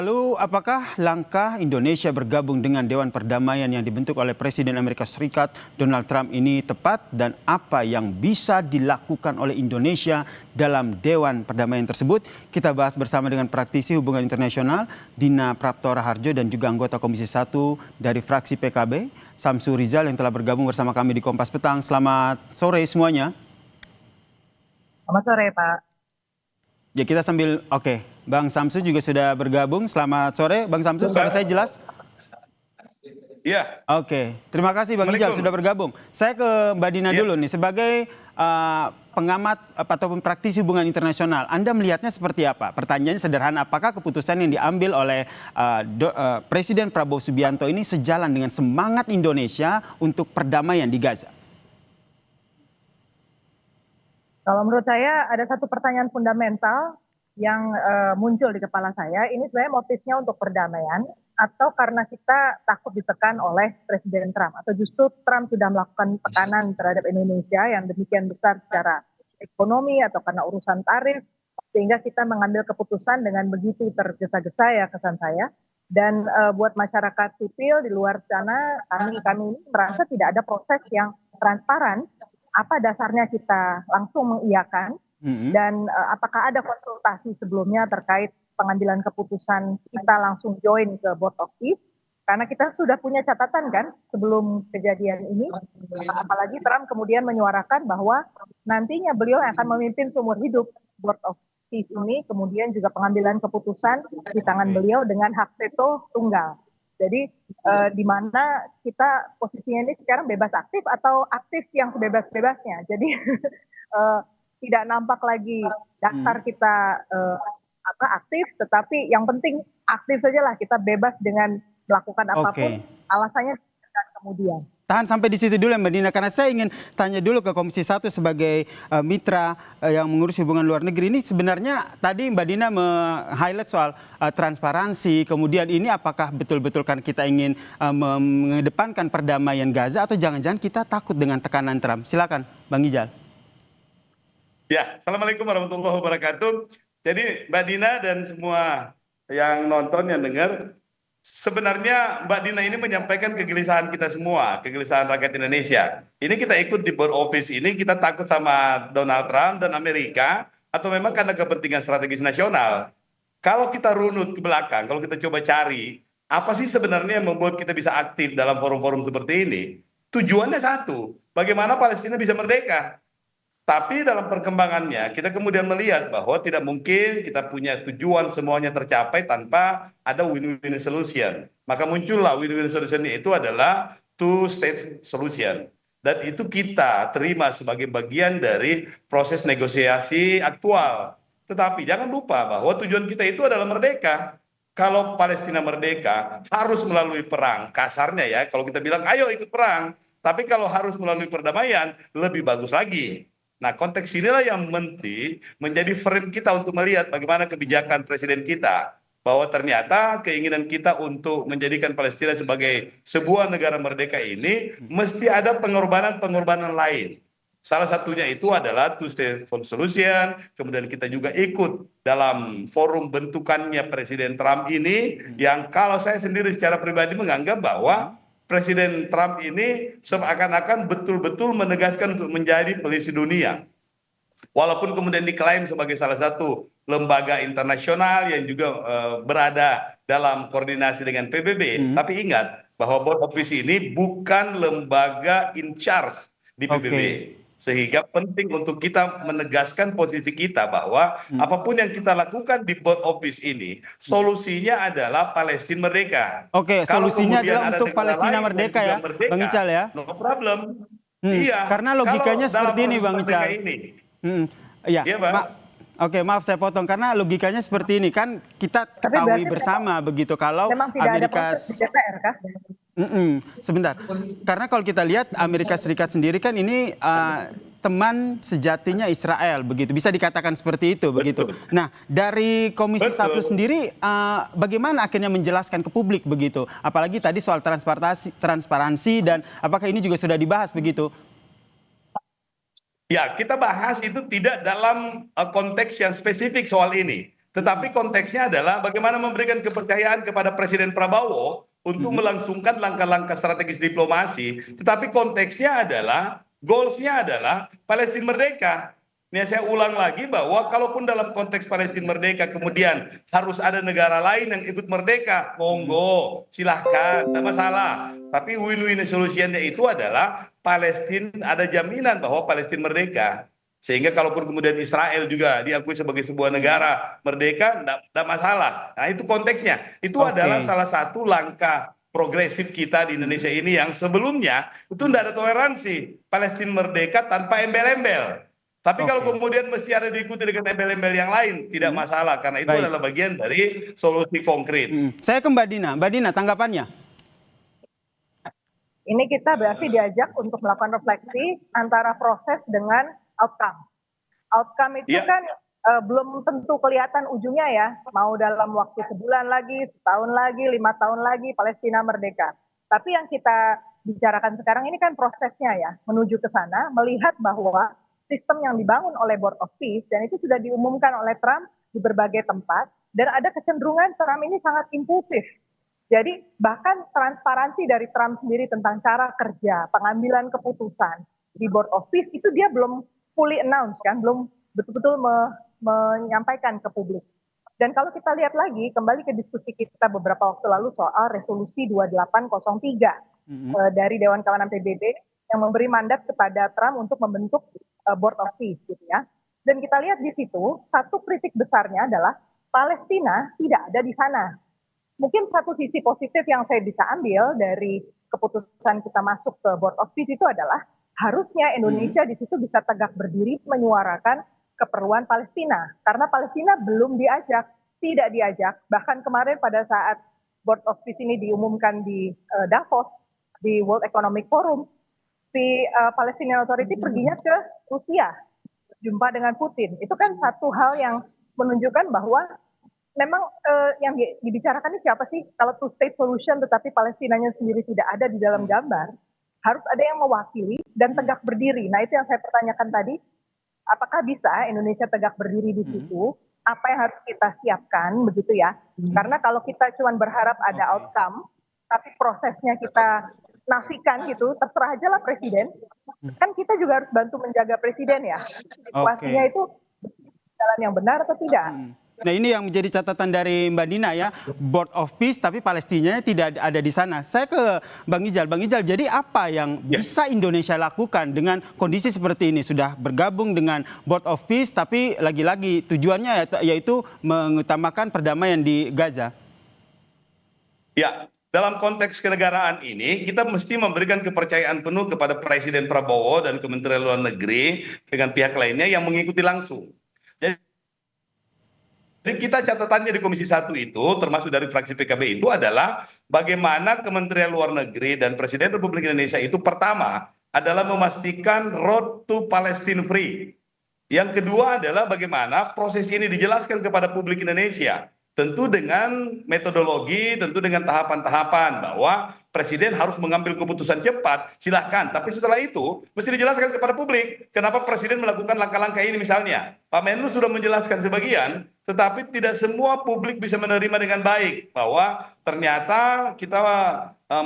Lalu, apakah langkah Indonesia bergabung dengan Dewan Perdamaian yang dibentuk oleh Presiden Amerika Serikat Donald Trump ini tepat, dan apa yang bisa dilakukan oleh Indonesia dalam Dewan Perdamaian tersebut? Kita bahas bersama dengan praktisi hubungan internasional Dina Praptora Harjo dan juga anggota Komisi 1 dari fraksi PKB, Samsu Rizal, yang telah bergabung bersama kami di Kompas Petang. Selamat sore semuanya. Selamat sore, Pak. Ya, kita sambil, oke. Bang Samsu juga sudah bergabung. Selamat sore, Bang Samsu. Suara saya jelas? Iya. Oke, terima kasih Bang Ijal sudah bergabung. Saya ke Mbak Dina dulu nih, sebagai pengamat ataupun praktisi hubungan internasional, Anda melihatnya seperti apa? Pertanyaannya sederhana, apakah keputusan yang diambil oleh Presiden Prabowo Subianto ini sejalan dengan semangat Indonesia untuk perdamaian di Gaza? Kalau menurut saya ada satu pertanyaan fundamental yang muncul di kepala saya. Ini sebenarnya motifnya untuk perdamaian atau karena kita takut ditekan oleh Presiden Trump, atau justru Trump sudah melakukan tekanan terhadap Indonesia yang demikian besar secara ekonomi atau karena urusan tarif, sehingga kita mengambil keputusan dengan begitu tergesa-gesa, ya kesan saya. Dan buat masyarakat sipil di luar sana, kami ini merasa tidak ada proses yang transparan. Apa dasarnya kita langsung mengiyakan, dan apakah ada konsultasi sebelumnya terkait pengambilan keputusan kita langsung join ke Board of Peace, karena kita sudah punya catatan kan sebelum kejadian ini, apalagi Trump kemudian menyuarakan bahwa nantinya beliau akan memimpin seumur hidup Board of Peace ini, kemudian juga pengambilan keputusan di tangan beliau dengan hak veto tunggal. Jadi di mana kita posisinya ini sekarang bebas aktif atau aktif yang sebebas-bebasnya. Jadi tidak nampak lagi daftar kita aktif, tetapi yang penting aktif sajalah, kita bebas dengan melakukan apapun, alasannya dan kemudian. Tahan sampai di situ dulu ya Mbak Dina, karena saya ingin tanya dulu ke Komisi 1 sebagai mitra yang mengurus hubungan luar negeri. Ini sebenarnya tadi Mbak Dina meng-highlight soal transparansi, kemudian ini apakah betul-betul kan kita ingin mengedepankan perdamaian Gaza, atau jangan-jangan kita takut dengan tekanan Trump? Silakan Bang Ijal. Ya, Assalamualaikum warahmatullahi wabarakatuh. Jadi Mbak Dina dan semua yang nonton, yang dengar, sebenarnya Mbak Dina ini menyampaikan kegelisahan kita semua, kegelisahan rakyat Indonesia. Ini kita ikut di board office ini, kita takut sama Donald Trump dan Amerika, atau memang karena kepentingan strategis nasional? Kalau kita runut ke belakang, kalau kita coba cari, apa sih sebenarnya yang membuat kita bisa aktif dalam forum-forum seperti ini? Tujuannya satu, bagaimana Palestina bisa merdeka. Tapi dalam perkembangannya kita kemudian melihat bahwa tidak mungkin kita punya tujuan semuanya tercapai tanpa ada win-win solution. Maka muncullah win-win solution itu adalah two-state solution. Dan itu kita terima sebagai bagian dari proses negosiasi aktual. Tetapi jangan lupa bahwa tujuan kita itu adalah merdeka. Kalau Palestina merdeka harus melalui perang, kasarnya ya, kalau kita bilang ayo ikut perang. Tapi kalau harus melalui perdamaian, lebih bagus lagi. Nah, konteks inilah yang menjadi frame kita untuk melihat bagaimana kebijakan presiden kita, bahwa ternyata keinginan kita untuk menjadikan Palestina sebagai sebuah negara merdeka ini mesti ada pengorbanan-pengorbanan lain. Salah satunya itu adalah two-state solution. Kemudian kita juga ikut dalam forum bentukannya Presiden Trump ini, yang kalau saya sendiri secara pribadi menganggap bahwa Presiden Trump ini seakan-akan betul-betul menegaskan untuk menjadi polisi dunia. Walaupun kemudian diklaim sebagai salah satu lembaga internasional yang juga berada dalam koordinasi dengan PBB. Tapi ingat bahwa board of peace ini bukan lembaga in charge di PBB. Sehingga penting untuk kita menegaskan posisi kita bahwa apapun yang kita lakukan di board of peace ini, solusinya adalah Palestina merdeka. Oke, solusinya adalah untuk Palestina merdeka ya, Bang Ical ya? No problem. Iya. Karena logikanya seperti ini, Bang Ical. Iya, Oke, maaf saya potong, karena logikanya seperti ini kan, kita ketahui bersama begitu kalau Amerika sebentar, karena kalau kita lihat Amerika Serikat sendiri kan ini teman sejatinya Israel, begitu bisa dikatakan seperti itu, begitu. Nah, dari Komisi 1 sendiri bagaimana akhirnya menjelaskan ke publik begitu, apalagi tadi soal transparansi, dan apakah ini juga sudah dibahas begitu? Ya, kita bahas itu tidak dalam konteks yang spesifik soal ini. Tetapi konteksnya adalah bagaimana memberikan kepercayaan kepada Presiden Prabowo untuk melangsungkan langkah-langkah strategis diplomasi. Tetapi konteksnya adalah, goalsnya adalah Palestina merdeka. Ini saya ulang lagi bahwa kalaupun dalam konteks Palestina merdeka kemudian harus ada negara lain yang ikut merdeka, monggo, silahkan, tidak masalah. Tapi win-win solutionnya itu adalah Palestina ada jaminan bahwa Palestina merdeka. Sehingga kalaupun kemudian Israel juga diakui sebagai sebuah negara merdeka, tidak masalah. Nah itu konteksnya. Itu adalah salah satu langkah progresif kita di Indonesia ini yang sebelumnya itu tidak ada toleransi. Palestina merdeka tanpa embel-embel. Tapi kalau kemudian mesti ada diikuti dengan embel-embel yang lain, tidak masalah. Karena itu adalah bagian dari solusi konkret. Saya ke Mbak Dina. Mbak Dina, tanggapannya? Ini kita berarti diajak untuk melakukan refleksi antara proses dengan outcome. Outcome itu kan belum tentu kelihatan ujungnya ya. Mau dalam waktu sebulan lagi, setahun lagi, 5 tahun lagi, Palestina merdeka. Tapi yang kita bicarakan sekarang ini kan prosesnya ya. Menuju ke sana, melihat bahwa sistem yang dibangun oleh Board of Peace, dan itu sudah diumumkan oleh Trump di berbagai tempat, dan ada kecenderungan Trump ini sangat impulsif. Jadi bahkan transparansi dari Trump sendiri tentang cara kerja, pengambilan keputusan di Board of Peace, itu dia belum fully announce kan, belum betul-betul menyampaikan ke publik. Dan kalau kita lihat lagi, kembali ke diskusi kita beberapa waktu lalu soal resolusi 2803 dari Dewan Keamanan PBB, yang memberi mandat kepada Trump untuk membentuk Board of Peace gitu ya. Dan kita lihat di situ satu kritik besarnya adalah Palestina tidak ada di sana. Mungkin satu sisi positif yang saya bisa ambil dari keputusan kita masuk ke Board of Peace itu adalah harusnya Indonesia di situ bisa tegak berdiri menyuarakan keperluan Palestina, karena Palestina belum diajak, tidak diajak. Bahkan kemarin pada saat Board of Peace ini diumumkan di Davos, di World Economic Forum, si Palestinian Authority perginya ke Rusia, jumpa dengan Putin. Itu kan satu hal yang menunjukkan bahwa memang yang dibicarakan ini siapa sih? Kalau two state solution tetapi Palestinanya sendiri tidak ada di dalam gambar, harus ada yang mewakili dan tegak berdiri. Nah itu yang saya pertanyakan tadi, apakah bisa Indonesia tegak berdiri di situ? Apa yang harus kita siapkan begitu ya? Karena kalau kita cuma berharap ada outcome, tapi prosesnya kita nafikan gitu, terserah aja lah presiden. Kan kita juga harus bantu menjaga presiden ya. Situasinya itu jalan yang benar atau tidak. Nah ini yang menjadi catatan dari Mbak Dina ya, Board of Peace tapi Palestinanya tidak ada di sana. Saya ke Bang Ijal. Bang Ijal, jadi apa yang bisa Indonesia lakukan dengan kondisi seperti ini? Sudah bergabung dengan Board of Peace tapi lagi-lagi tujuannya yaitu mengutamakan perdamaian di Gaza. Ya, dalam konteks kenegaraan ini, kita mesti memberikan kepercayaan penuh kepada Presiden Prabowo dan Kementerian Luar Negeri dengan pihak lainnya yang mengikuti langsung. Jadi kita catatannya di Komisi 1 itu, termasuk dari fraksi PKB itu adalah bagaimana Kementerian Luar Negeri dan Presiden Republik Indonesia itu pertama adalah memastikan road to Palestine free. Yang kedua adalah bagaimana proses ini dijelaskan kepada publik Indonesia. Tentu dengan metodologi, tentu dengan tahapan-tahapan bahwa presiden harus mengambil keputusan cepat, silahkan. Tapi setelah itu mesti dijelaskan kepada publik kenapa presiden melakukan langkah-langkah ini misalnya. Pak Menlu sudah menjelaskan sebagian, tetapi tidak semua publik bisa menerima dengan baik bahwa ternyata kita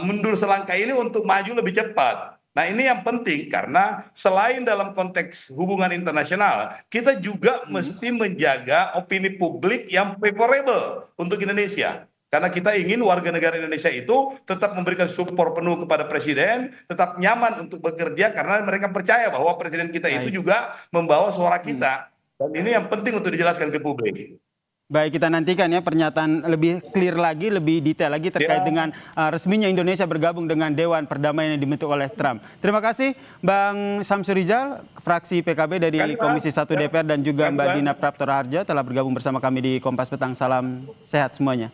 mundur selangkah ini untuk maju lebih cepat. Nah ini yang penting karena selain dalam konteks hubungan internasional, kita juga mesti menjaga opini publik yang favorable untuk Indonesia. Karena kita ingin warga negara Indonesia itu tetap memberikan support penuh kepada presiden, tetap nyaman untuk bekerja karena mereka percaya bahwa presiden kita itu juga membawa suara kita. Dan ini yang penting untuk dijelaskan ke publik. Baik, kita nantikan ya pernyataan lebih clear lagi, lebih detail lagi terkait dengan resminya Indonesia bergabung dengan Dewan Perdamaian yang dibentuk oleh Trump. Terima kasih Bang Samsur Rijal, fraksi PKB dari Komisi 1 DPR dan juga Mbak Dina Prapto Raharja telah bergabung bersama kami di Kompas Petang. Salam sehat semuanya.